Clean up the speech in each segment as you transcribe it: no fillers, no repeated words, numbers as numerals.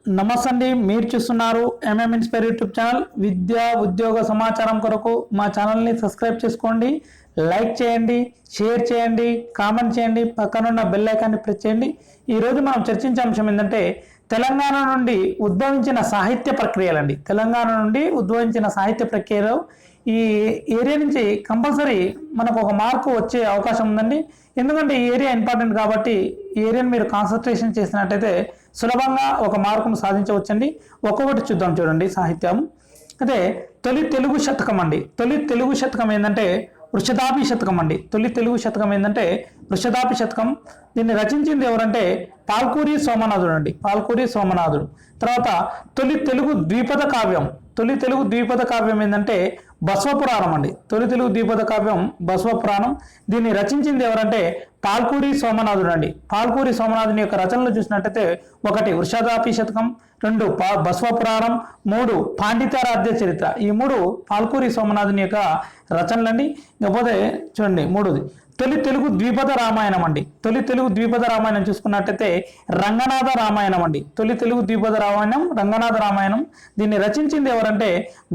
నమస్తే అండి, మీరు చూస్తున్నారు ఎంఎం ఇన్స్పైర్ యూట్యూబ్ ఛానల్. విద్యా ఉద్యోగ సమాచారం కొరకు మా ఛానల్ని సబ్స్క్రైబ్ చేసుకోండి, లైక్ చేయండి, షేర్ చేయండి, కామెంట్ చేయండి, పక్కనున్న బెల్ ఐకాన్ని ప్రెస్ చేయండి. ఈరోజు మనం చర్చించే అంశం ఏంటంటే తెలంగాణ నుండి ఉద్భవించిన సాహిత్య ప్రక్రియలండి. తెలంగాణ నుండి ఉద్భవించిన సాహిత్య ప్రక్రియలో ఈ ఏరియా నుంచి కంపల్సరీ మనకు ఒక మార్కు వచ్చే అవకాశం ఉందండి. ఎందుకంటే ఈ ఏరియా ఇంపార్టెంట్ కాబట్టి ఈ ఏరియాని మీరు కాన్సన్ట్రేషన్ చేసినట్టయితే సులభంగా ఒక మార్కును సాధించవచ్చండి. ఒక్కొక్కటి చూద్దాం. చూడండి, సాహిత్యం అయితే తొలి తెలుగు శతకం అండి. తొలి తెలుగు శతకం ఏంటంటే వృషదాపి శతకం అండి. తొలి తెలుగు శతకం ఏంటంటే వృషదాపి శతకం. దీన్ని రచించింది ఎవరంటే పాల్కూరి సోమనాథుడు అండి. పాల్కూరి సోమనాథుడు. తర్వాత తొలి తెలుగు ద్విపద కావ్యం. తొలి తెలుగు ద్విపద కావ్యం ఏంటంటే బసవపురాణం అండి. తొలి తెలుగు ద్విపద కావ్యం బసవపురాణం. దీన్ని రచించింది ఎవరంటే పాల్కూరి సోమనాథుడు అండి. పాల్కూరి సోమనాథుని యొక్క రచనలు చూసినట్టయితే 1 వృషదాపి శతకం, 2 బసవపురాణం, 3 పాండిత్యారాధ్య చరిత్ర. ఈ 3 పాల్కూరి సోమనాథుని యొక్క రచనలండి. ఇకపోతే చూడండి, 3ది తొలి తెలుగు ద్విపద రామాయణం అండి. తొలి తెలుగు ద్విపద రామాయణం చూసుకున్నట్టయితే రంగనాథ రామాయణం అండి. తొలి తెలుగు ద్విపద రామాయణం రంగనాథ రామాయణం. దీన్ని రచించింది ఎవరంటే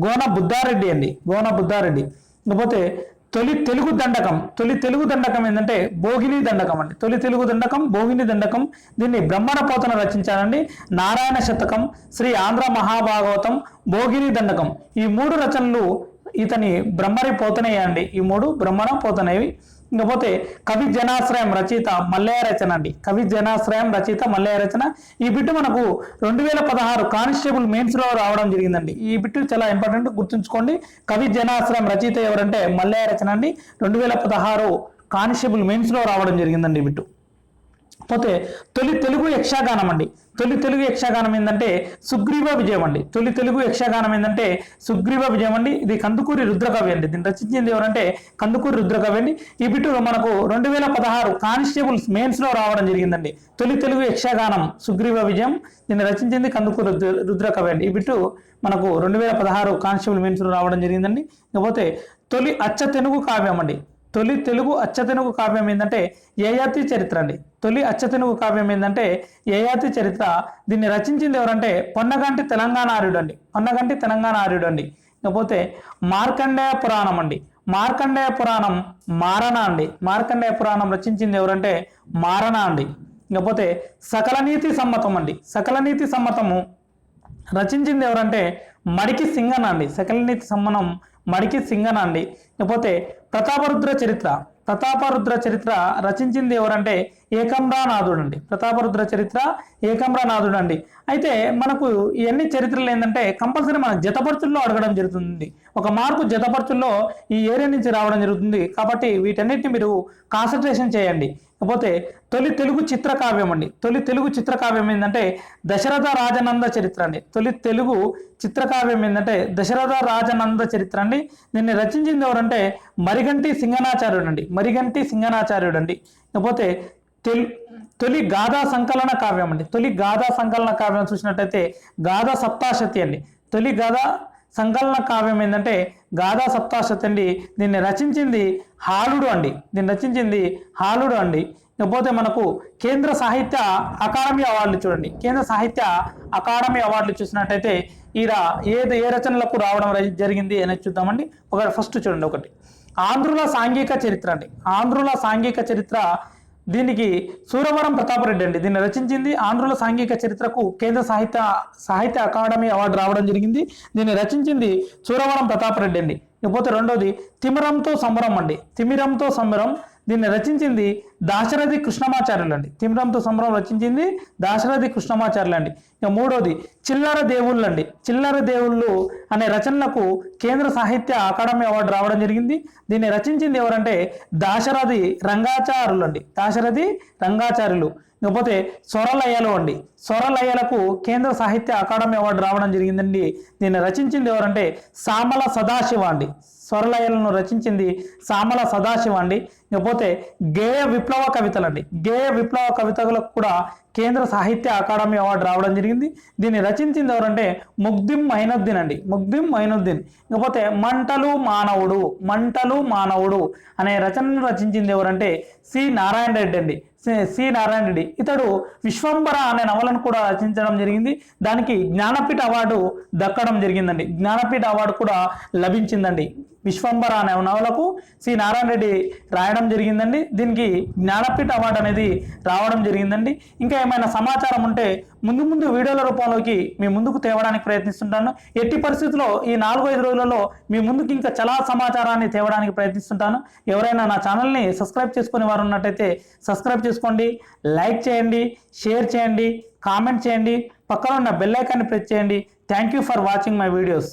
గోన బుద్ధారెడ్డి అండి. గోన బుద్ధారెడ్డి. ఇకపోతే తొలి తెలుగు దండకం. తొలి తెలుగు దండకం ఏంటంటే భోగిని దండకం అండి. తొలి తెలుగు దండకం భోగిని దండకం. దీన్ని బ్రహ్మణ పోతన రచించారండి. నారాయణ శతకం, శ్రీ ఆంధ్ర మహాభాగవతం, భోగిని దండకం. ఈ 3 రచనలు ఇతని బ్రహ్మరి పోతనయ్య అండి. ఈ 3 బ్రహ్మణ పోతనవి. ఇకపోతే కవి జనాశ్రయం రచయిత మల్లయ్య రచన అండి. కవి జనాశ్రయం రచయిత మల్లయ్య రచన. ఈ బిట్టు మనకు 2016 కానిస్టేబుల్ మెయిన్స్ లో రావడం జరిగిందండి. ఈ బిట్టు చాలా ఇంపార్టెంట్, గుర్తుంచుకోండి. కవి జనాశ్రయం రచయిత ఎవరంటే మల్లయ్య రచన అండి. 2016 కానిస్టేబుల్ మెయిన్స్ లో రావడం జరిగిందండి ఈ బిట్టు. పోతే తొలి తెలుగు యక్షగానం అండి. తొలి తెలుగు యక్షగానం ఏంటంటే సుగ్రీవ విజయం అండి. తొలి తెలుగు యక్షగానం ఏంటంటే సుగ్రీవ విజయం అండి. ఇది కందుకూరి రుద్రకవి అండి. దీన్ని రచించింది ఎవరంటే కందుకూరి రుద్రకవి అండి. ఈ బిట్టు మనకు 2016 కానిస్టేబుల్స్ మెయిన్స్ లో రావడం జరిగిందండి. తొలి తెలుగు యక్షగానం సుగ్రీవ విజయం. దీన్ని రచించింది కందుకూరి రుద్రకవి అండి. ఈ బిట్టు మనకు 2016 కానిస్టేబుల్ మెయిన్స్ లో రావడం జరిగిందండి. ఇకపోతే తొలి అచ్చ తెలుగు కావ్యం అండి. తొలి తెలుగు అచ్చతెనుగు కావ్యం ఏంటంటే యయాతి చరిత్ర అండి. తొలి అచ్చతెనుగు కావ్యం ఏంటంటే యయాతి చరిత్ర. దీన్ని రచించింది ఎవరంటే పొన్నగంటి తెలంగాణ ఆర్యుడు అండి. పొన్నగంటి తెలంగాణ ఆర్యుడు అండి. ఇకపోతే మార్కండేయ పురాణం అండి. మార్కండేయ పురాణం మారణ అండి. మార్కండేయ పురాణం రచించింది ఎవరంటే మారణ అండి. ఇకపోతే సకల నీతి సమ్మతం అండి. సకల నీతి సమ్మతము రచించింది ఎవరంటే మడికి సింగన అండి. సకల నీతి సమ్మతం మడికి సింగన అండి. ఇకపోతే ప్రతాపరుద్ర చరిత్ర. ప్రతాపరుద్ర చరిత్ర రచించింది ఎవరంటే ఏకంబ్రానాథుడు అండి. ప్రతాపరుద్ర చరిత్ర ఏకంబ్రానాథుడు అండి. అయితే మనకు ఇవన్నీ చరిత్రలు ఏంటంటే కంపల్సరీ మన జతపరచుల్లో అడగడం జరుగుతుంది. ఒక మార్కు జతపరచుల్లో ఈ ఏరియా నుంచి రావడం జరుగుతుంది. కాబట్టి వీటన్నిటిని మీరు కాన్సన్ట్రేషన్ చేయండి. కాకపోతే తొలి తెలుగు చిత్రకావ్యం అండి. తొలి తెలుగు చిత్రకావ్యం ఏంటంటే దశరథ రాజనంద చరిత్ర అండి. తొలి తెలుగు చిత్రకావ్యం ఏంటంటే దశరథ రాజనంద చరిత్ర అండి. దీన్ని రచించింది ఎవరంటే మరిగంటి సింగనాచార్యుడు అండి. మరిగంటి సింగనాచార్యుడు అండి. కాకపోతే తొలి గాథా సంకలన కావ్యం అండి. తొలి గాథా సంకలన కావ్యం చూసినట్టయితే గాథా సప్తాశతి అండి. తొలి గాథా సంకలన కావ్యం ఏంటంటే గాథా సప్తాశతి అండి. దీన్ని రచించింది హాలుడు అండి. దీన్ని రచించింది హాలుడు అండి. ఇకపోతే మనకు కేంద్ర సాహిత్య అకాడమీ అవార్డులు చూడండి. కేంద్ర సాహిత్య అకాడమీ అవార్డులు చూసినట్టయితే ఏ రచనలకు రావడం జరిగింది అనేది చూద్దామండి. ఫస్ట్ చూడండి, 1 ఆంధ్రుల సాంఘిక చరిత్ర అండి. ఆంధ్రుల సాంఘిక చరిత్ర. దీనికి సూరవరం ప్రతాపరెడ్డి అండి. దీన్ని రచించింది. ఆంధ్రుల సాంఘిక చరిత్రకు కేంద్ర సాహిత్య అకాడమీ అవార్డు రావడం జరిగింది. దీన్ని రచించింది సూరవరం ప్రతాపరెడ్డి అండి. ఇకపోతే 2వది తిమిరంతో సంబరం అండి. తిమిరంతో సంబరం. దీన్ని రచించింది దాశరథి కృష్ణమాచార్యులు అండి. తిమిరంతో సంబరం రచించింది దాశరథి కృష్ణమాచార్యులు అండి. ఇక 3వది చిల్లర దేవుళ్ళు అండి. చిల్లర దేవుళ్ళు అనే రచనలకు కేంద్ర సాహిత్య అకాడమీ అవార్డు రావడం జరిగింది. దీన్ని రచించింది ఎవరంటే దాశరథి రంగాచార్యులు అండి. దాశరథి రంగాచార్యులు. ఇకపోతే స్వరలయలు అండి. స్వరలయలకు కేంద్ర సాహిత్య అకాడమీ అవార్డు రావడం జరిగిందండి. దీన్ని రచించింది ఎవరంటే సామల సదాశివ అండి. స్వరలయలను రచించింది సామల సదాశివ అండి. ఇకపోతే గేయ విప్లవ కవితలు అండి. గేయ విప్లవ కవితలకు కూడా కేంద్ర సాహిత్య అకాడమీ అవార్డు రావడం జరిగింది. దీన్ని రచించింది ఎవరంటే ముగ్దిం మైనుద్దీన్ అండి. ముగ్దిం మైనుద్దీన్. ఇకపోతే మంటలు మానవుడు. మంటలు మానవుడు అనే రచనను రచించింది ఎవరంటే సి నారాయణ రెడ్డి అండి. సి నారాయణ రెడ్డి. ఇతడు విశ్వంబర అనే నవలను కూడా రచించడం జరిగింది. దానికి జ్ఞానపీఠ అవార్డు దక్కడం జరిగిందండి. జ్ఞానపీఠ అవార్డు కూడా లభించిందండి. విశ్వంబర అనే నవలకు సి నారాయణ రెడ్డి రాయడం జరిగిందండి. దీనికి జ్ఞానపీఠ అవార్డు అనేది రావడం జరిగిందండి. ఇంకా ఏమైనా సమాచారం ఉంటే ముందు ముందు వీడియోల రూపంలోకి మీ ముందుకు తేవడానికి ప్రయత్నిస్తుంటాను. ఎట్టి పరిస్థితుల్లో ఈ 4-5 రోజులలో మీ ముందుకు ఇంకా చాలా సమాచారాన్ని తేవడానికి ప్రయత్నిస్తుంటాను. ఎవరైనా నా ఛానల్ని సబ్స్క్రైబ్ చేసుకునే వారు ఉన్నట్టయితే సబ్స్క్రైబ్ చేసుకోండి, లైక్ చేయండి, షేర్ చేయండి, కామెంట్ చేయండి, పక్కన ఉన్న బెల్ ఐకాన్ని ప్రెస్ చేయండి. Thank you for watching my videos.